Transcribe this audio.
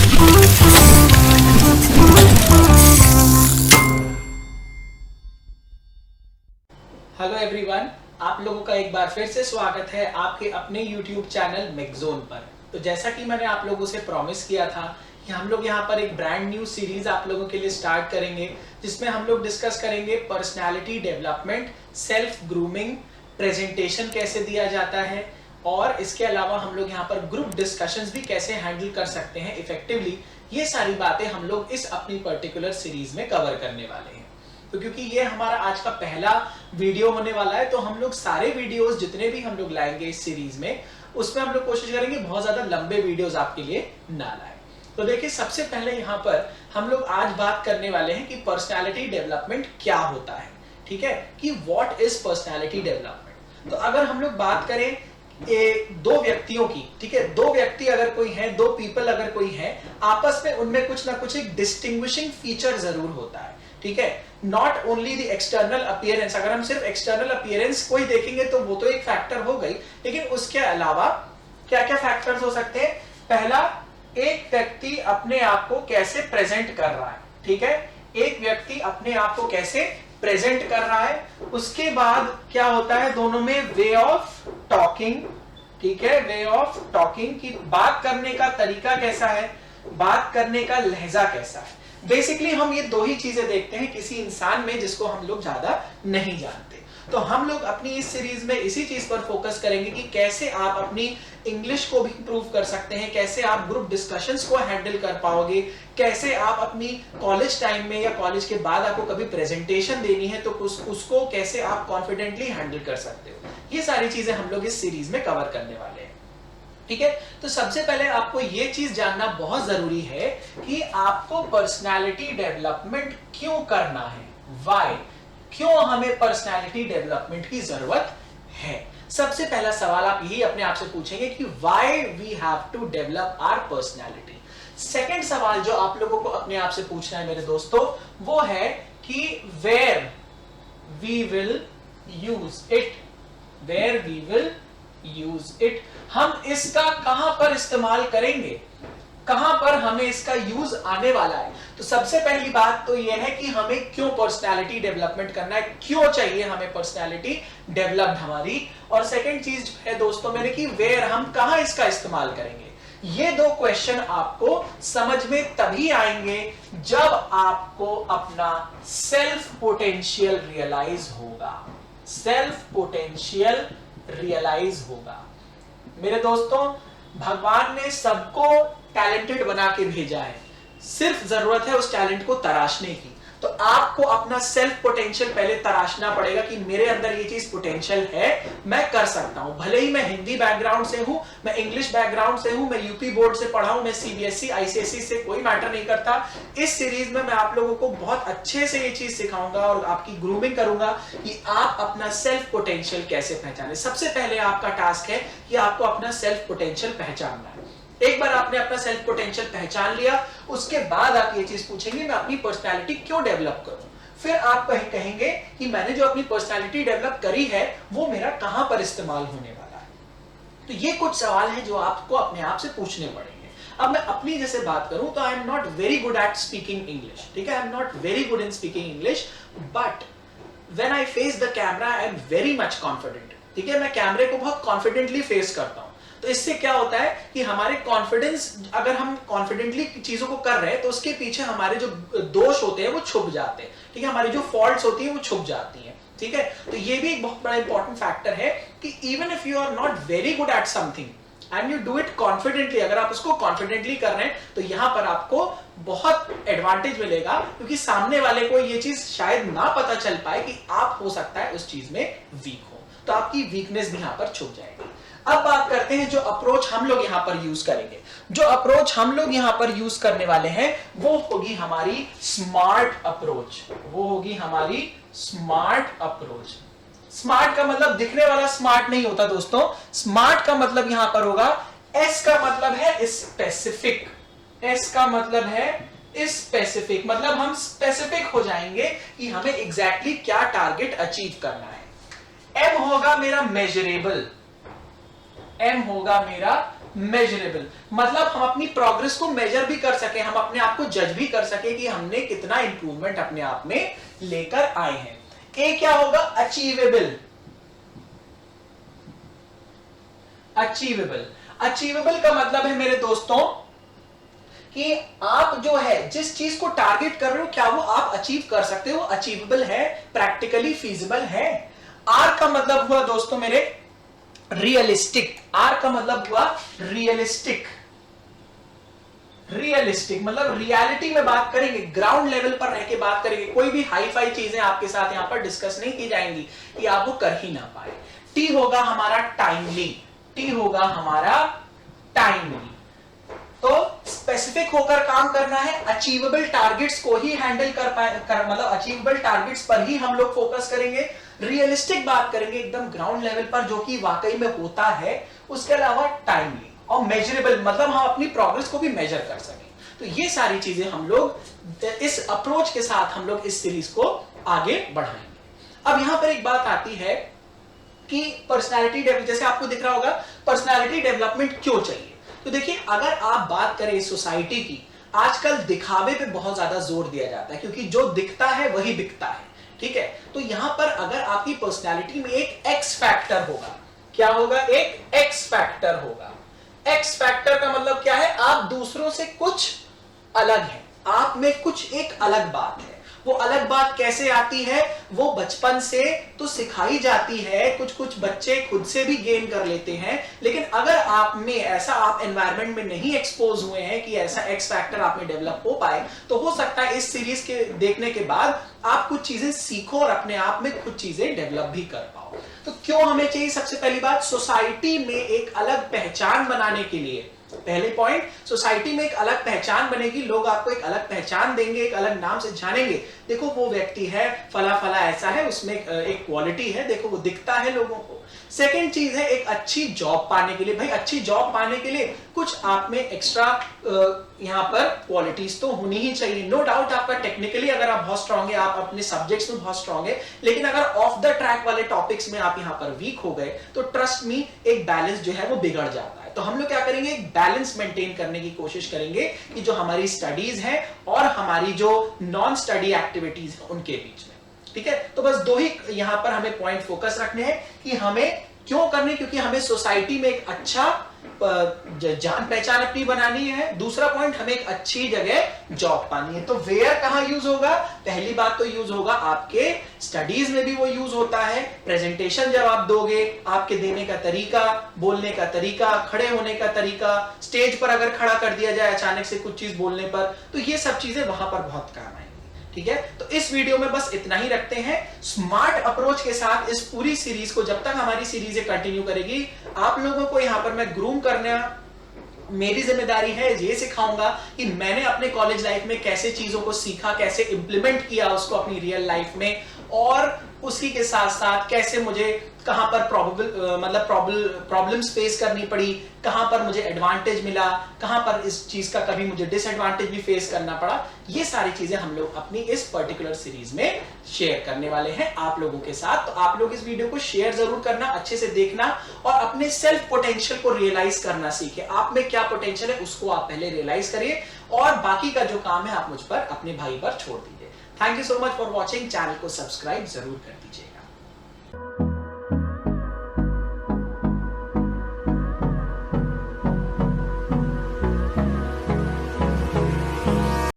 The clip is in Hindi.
हेलो एवरीवन, आप लोगों का एक बार फिर से स्वागत है आपके अपने YouTube चैनल मेगज़ोन पर। तो जैसा कि मैंने आप लोगों से प्रॉमिस किया था कि हम लोग यहाँ पर एक ब्रांड न्यू सीरीज आप लोगों के लिए स्टार्ट करेंगे, जिसमें हम लोग डिस्कस करेंगे personality development, self grooming, presentation कैसे दिया जाता है और इसके अलावा हम लोग यहाँ पर ग्रुप डिस्कशंस भी कैसे हैंडल कर सकते हैं इफेक्टिवली। ये सारी बातें हम लोग इस अपनी पर्टिकुलर सीरीज में कवर करने वाले हैं। तो क्योंकि ये हमारा आज का पहला वीडियो होने वाला है, तो हम लोग सारे वीडियोस जितने भी हम लोग लाएंगे इस सीरीज में, उसमें हम लोग कोशिश करेंगे बहुत ज्यादा लंबे वीडियोस आपके लिए ना लाएं। तो देखिए, सबसे पहले यहाँ पर हम लोग आज बात करने वाले हैं कि पर्सनालिटी डेवलपमेंट क्या होता है। ठीक है, कि व्हाट इज पर्सनालिटी डेवलपमेंट। तो अगर हम लोग बात करें दो व्यक्तियों की, ठीक है, दो व्यक्ति अगर कोई है, दो पीपल अगर कोई है, आपस में उनमें कुछ ना कुछ एक डिस्टिंग्विशिंग फीचर जरूर होता है। ठीक है, not only the external appearance. अगर हम सिर्फ एक्सटर्नल अपीयरेंस को ही देखेंगे तो वो तो एक फैक्टर हो गई, लेकिन उसके अलावा क्या क्या फैक्टर्स हो सकते हैं। पहला, एक व्यक्ति अपने आप को कैसे प्रेजेंट कर रहा है। ठीक है, एक व्यक्ति अपने आप को कैसे प्रेजेंट कर रहा है। उसके बाद क्या होता है, दोनों में वे ऑफ टॉकिंग। ठीक है, वे ऑफ टॉकिंग की बात करने का तरीका कैसा है, बात करने का लहजा कैसा है। बेसिकली हम ये दो ही चीजें देखते हैं किसी इंसान में जिसको हम लोग ज्यादा नहीं जानते। तो हम लोग अपनी इस सीरीज में इसी चीज पर फोकस करेंगे कि कैसे आप अपनी इंग्लिश को भी इंप्रूव कर सकते हैं, कैसे आप ग्रुप डिस्कशंस को हैंडल कर पाओगे, कैसे आप अपनी कॉलेज टाइम में या कॉलेज के बाद आपको कभी प्रेजेंटेशन देनी है तो उसको कैसे आप कॉन्फिडेंटली हैंडल कर सकते हो। ये सारी चीजें हम लोग इस सीरीज में कवर करने वाले हैं। ठीक है, तो सबसे पहले आपको ये चीज जानना बहुत जरूरी है कि आपको पर्सनालिटी डेवलपमेंट क्यों करना है। व्हाई, क्यों हमें पर्सनालिटी डेवलपमेंट की जरूरत है। सबसे पहला सवाल आप यही अपने आप से पूछेंगे कि why we have to develop our personality. Second सवाल जो आप लोगों को अपने आप से पूछना है मेरे दोस्तों, वो है कि where we will use it, where we will use it. हम इसका कहां पर इस्तेमाल करेंगे, कहां पर हमें इसका यूज आने वाला है। तो सबसे पहली बात तो यह है कि हमें क्यों पर्सनालिटी डेवलपमेंट करना है, क्यों चाहिए हमें पर्सनालिटी डेवलप्ड हमारी। और सेकंड चीज है दोस्तों मेरे कि वेयर, हम कहां इसका इस्तेमाल करेंगे। ये दो क्वेश्चन आपको समझ में तभी आएंगे जब आपको अपना सेल्फ पोटेंशियल रियलाइज होगा, सेल्फ पोटेंशियल रियलाइज होगा। मेरे दोस्तों, भगवान ने सबको टैलेंटेड बना के भेजा है, सिर्फ जरूरत है उस टैलेंट को तराशने की। तो आपको अपना सेल्फ पोटेंशियल पहले तराशना पड़ेगा कि मेरे अंदर ये चीज पोटेंशियल है, मैं कर सकता हूं। भले ही मैं हिंदी बैकग्राउंड से हूं, मैं इंग्लिश बैकग्राउंड से हूं, मैं यूपी बोर्ड से पढ़ा हूं, मैं सीबीएसई आईसीएसई से, कोई मैटर नहीं करता। इस सीरीज में मैं आप लोगों को बहुत अच्छे से ये चीज सिखाऊंगा और आपकी ग्रूमिंग करूंगा कि आप अपना सेल्फ पोटेंशियल कैसे पहचाने। सबसे पहले आपका टास्क है कि आपको अपना सेल्फ पोटेंशियल पहचानना है। एक बार आपने अपना सेल्फ पोटेंशियल पहचान लिया, उसके बाद आप ये चीज पूछेंगे मैं अपनी पर्सनालिटी क्यों डेवलप करूं। फिर आप कहेंगे कि मैंने जो अपनी पर्सनालिटी डेवलप करी है वो मेरा कहां पर इस्तेमाल होने वाला है। तो ये कुछ सवाल हैं जो आपको अपने आप से पूछने पड़ेंगे। अब मैं अपनी जैसे बात करूं तो I am not very good eight speaking English. ठीक है, I am not very good in speaking English, but when I face the camera I am very much confident. ठीक है, मैं कैमरे को बहुत कॉन्फिडेंटली फेस करता हूं। तो इससे क्या होता है कि हमारे कॉन्फिडेंस, अगर हम कॉन्फिडेंटली चीजों को कर रहे हैं तो उसके पीछे हमारे जो दोष होते हैं वो छुप जाते हैं। ठीक है, हमारी जो फॉल्ट्स होती है वो छुप जाती हैं। ठीक है, तो ये भी एक बहुत बड़ा इंपॉर्टेंट फैक्टर है कि even if you are not very good at something and you do it confidently, अगर आप उसको कॉन्फिडेंटली कर रहे हैं तो यहां पर आपको बहुत एडवांटेज मिलेगा, क्योंकि सामने वाले को ये चीज शायद ना पता चल पाए कि आप हो सकता है उस चीज में वीक हो, तो आपकी वीकनेस भी यहां पर छुप जाएगी। अब बात करते हैं जो अप्रोच हम लोग यहां पर यूज करेंगे। जो अप्रोच हम लोग यहां पर यूज करने वाले हैं वो होगी हमारी स्मार्ट अप्रोच, वो होगी हमारी स्मार्ट अप्रोच। स्मार्ट का मतलब दिखने वाला स्मार्ट नहीं होता दोस्तों, स्मार्ट का मतलब यहां पर होगा, एस का मतलब है स्पेसिफिक, एस का मतलब है स्पेसिफिक, मतलब हम स्पेसिफिक हो जाएंगे कि हमें एग्जैक्टली क्या टारगेट अचीव करना है। एम होगा मेरा मेजरेबल, एम होगा मेरा मेजरेबल मतलब हम अपनी प्रोग्रेस को मेजर भी कर सके, हम अपने आप को जज भी कर सके कि हमने कितना इंप्रूवमेंट अपने आप में लेकर आए हैं। ए क्या होगा? अचीवेबल। अचीवेबल, अचीवेबल का मतलब है मेरे दोस्तों कि आप जो है जिस चीज को टारगेट कर रहे हो क्या वो आप अचीव कर सकते हो, अचीवेबल है, प्रैक्टिकली फीजिबल है। आर का मतलब हुआ दोस्तों मेरे रियलिस्टिक। आर का मतलब हुआ रियलिस्टिक। रियलिस्टिक मतलब रियलिटी में बात करेंगे, ग्राउंड लेवल पर रह के बात करेंगे, कोई भी हाई फाई चीजें आपके साथ यहां पर डिस्कस नहीं की जाएंगी कि आप वो कर ही ना पाए। टी होगा हमारा टाइमली। टी होगा हमारा टाइमली। तो स्पेसिफिक होकर काम करना है, अचीवेबल टारगेट्स को ही हैंडल मतलब अचीवेबल टारगेट्स पर ही हम लोग फोकस करेंगे। रियलिस्टिक बात करेंगे एकदम ग्राउंड लेवल पर जो कि वाकई में होता है। उसके अलावा टाइमली और मेजरेबल मतलब हम अपनी प्रोग्रेस को भी मेजर कर सकें। तो ये सारी चीजें हम लोग इस अप्रोच के साथ हम लोग इस सीरीज को आगे बढ़ाएंगे। अब यहां पर एक बात आती है कि पर्सनालिटी डेवलपमेंट, जैसे आपको दिख रहा होगा पर्सनालिटी डेवलपमेंट क्यों चाहिए। तो देखिए अगर आप बात करें सोसाइटी की, आजकल दिखावे पे बहुत ज्यादा जोर दिया जाता है क्योंकि जो दिखता है वही बिकता है, ठीक है। तो यहां पर अगर आपकी पर्सनालिटी में एक एक्स फैक्टर होगा, क्या होगा? एक एक्स फैक्टर होगा। एक्स फैक्टर का मतलब क्या है? आप दूसरों से कुछ अलग है, आप में कुछ एक अलग बात है। वो अलग बात कैसे आती है? वो बचपन से तो सिखाई जाती है, कुछ कुछ बच्चे खुद से भी गेन कर लेते हैं, लेकिन अगर आप में ऐसा, आप एनवायरनमेंट में नहीं एक्सपोज हुए हैं कि ऐसा एक्स फैक्टर आप में डेवलप हो पाए, तो हो सकता है इस सीरीज के देखने के बाद आप कुछ चीजें सीखो और अपने आप में कुछ चीजें डेवलप भी कर पाओ। तो क्यों हमें चाहिए? सबसे पहली बात, सोसाइटी में एक अलग पहचान बनाने के लिए। पहले पॉइंट, सोसाइटी में एक अलग पहचान बनेगी, लोग आपको एक अलग पहचान देंगे, एक अलग नाम से जानेंगे। देखो वो व्यक्ति है फला फला, ऐसा है, उसमें एक क्वालिटी है, देखो वो दिखता है लोगों को। सेकंड चीज है एक अच्छी जॉब पाने के लिए। भाई अच्छी जॉब पाने के लिए कुछ आप में एक्स्ट्रा यहां पर क्वालिटीज तो होनी ही चाहिए। नो डाउट आपका टेक्निकली अगर आप बहुत स्ट्रांग है, आप अपने सब्जेक्ट्स में बहुत स्ट्रांग है, लेकिन अगर ऑफ द ट्रैक वाले टॉपिक्स में आप यहां पर वीक हो गए तो ट्रस्ट मी एक बैलेंस जो है वो बिगड़ जाता है। तो हम लोग क्या करेंगे? एक बैलेंस मेंटेन करने की कोशिश करेंगे कि जो हमारी स्टडीज है और हमारी जो नॉन स्टडी एक्टिविटीज है उनके बीच में, ठीक है। तो बस दो ही यहां पर हमें पॉइंट फोकस रखने हैं कि हमें क्यों करने, क्योंकि हमें सोसाइटी में एक अच्छा जान पहचान अपनी बनानी है। दूसरा पॉइंट, हमें एक अच्छी जगह जॉब पानी है। तो वेयर कहां यूज होगा? पहली बात तो यूज होगा आपके स्टडीज में भी वो यूज होता है। प्रेजेंटेशन जब आप दोगे, आपके देने का तरीका, बोलने का तरीका, खड़े होने का तरीका, स्टेज पर अगर खड़ा कर दिया जाए अचानक से कुछ चीज बोलने पर, तो ये सब चीजें वहां पर बहुत काम आएंगी, ठीक है। तो इस वीडियो में बस इतना ही रखते हैं। स्मार्ट अप्रोच के साथ इस पूरी सीरीज को, जब तक हमारी सीरीज कंटिन्यू करेगी, आप लोगों को यहां पर मैं ग्रूम करना मेरी जिम्मेदारी है। ये सिखाऊंगा कि मैंने अपने कॉलेज लाइफ में कैसे चीजों को सीखा, कैसे इंप्लीमेंट किया उसको अपनी रियल लाइफ में, और उसी के साथ साथ कैसे मुझे कहां पर प्रॉब्लम्स फेस करनी पड़ी, कहां पर मुझे एडवांटेज मिला, कहां पर इस चीज का कभी मुझे डिसएडवांटेज भी फेस करना पड़ा। ये सारी चीजें हम लोग अपनी इस पर्टिकुलर सीरीज में शेयर करने वाले हैं आप लोगों के साथ। तो आप लोग इस वीडियो को शेयर जरूर करना, अच्छे से देखना और अपने सेल्फ पोटेंशियल को रियलाइज करना सीखे। आप में क्या पोटेंशियल है उसको आप पहले रियलाइज करिए और बाकी का जो काम है आप मुझ पर, अपने भाई पर छोड़ दीजिए। Thank you so much for watching. Channel को सब्सक्राइब जरूर कर दीजिए।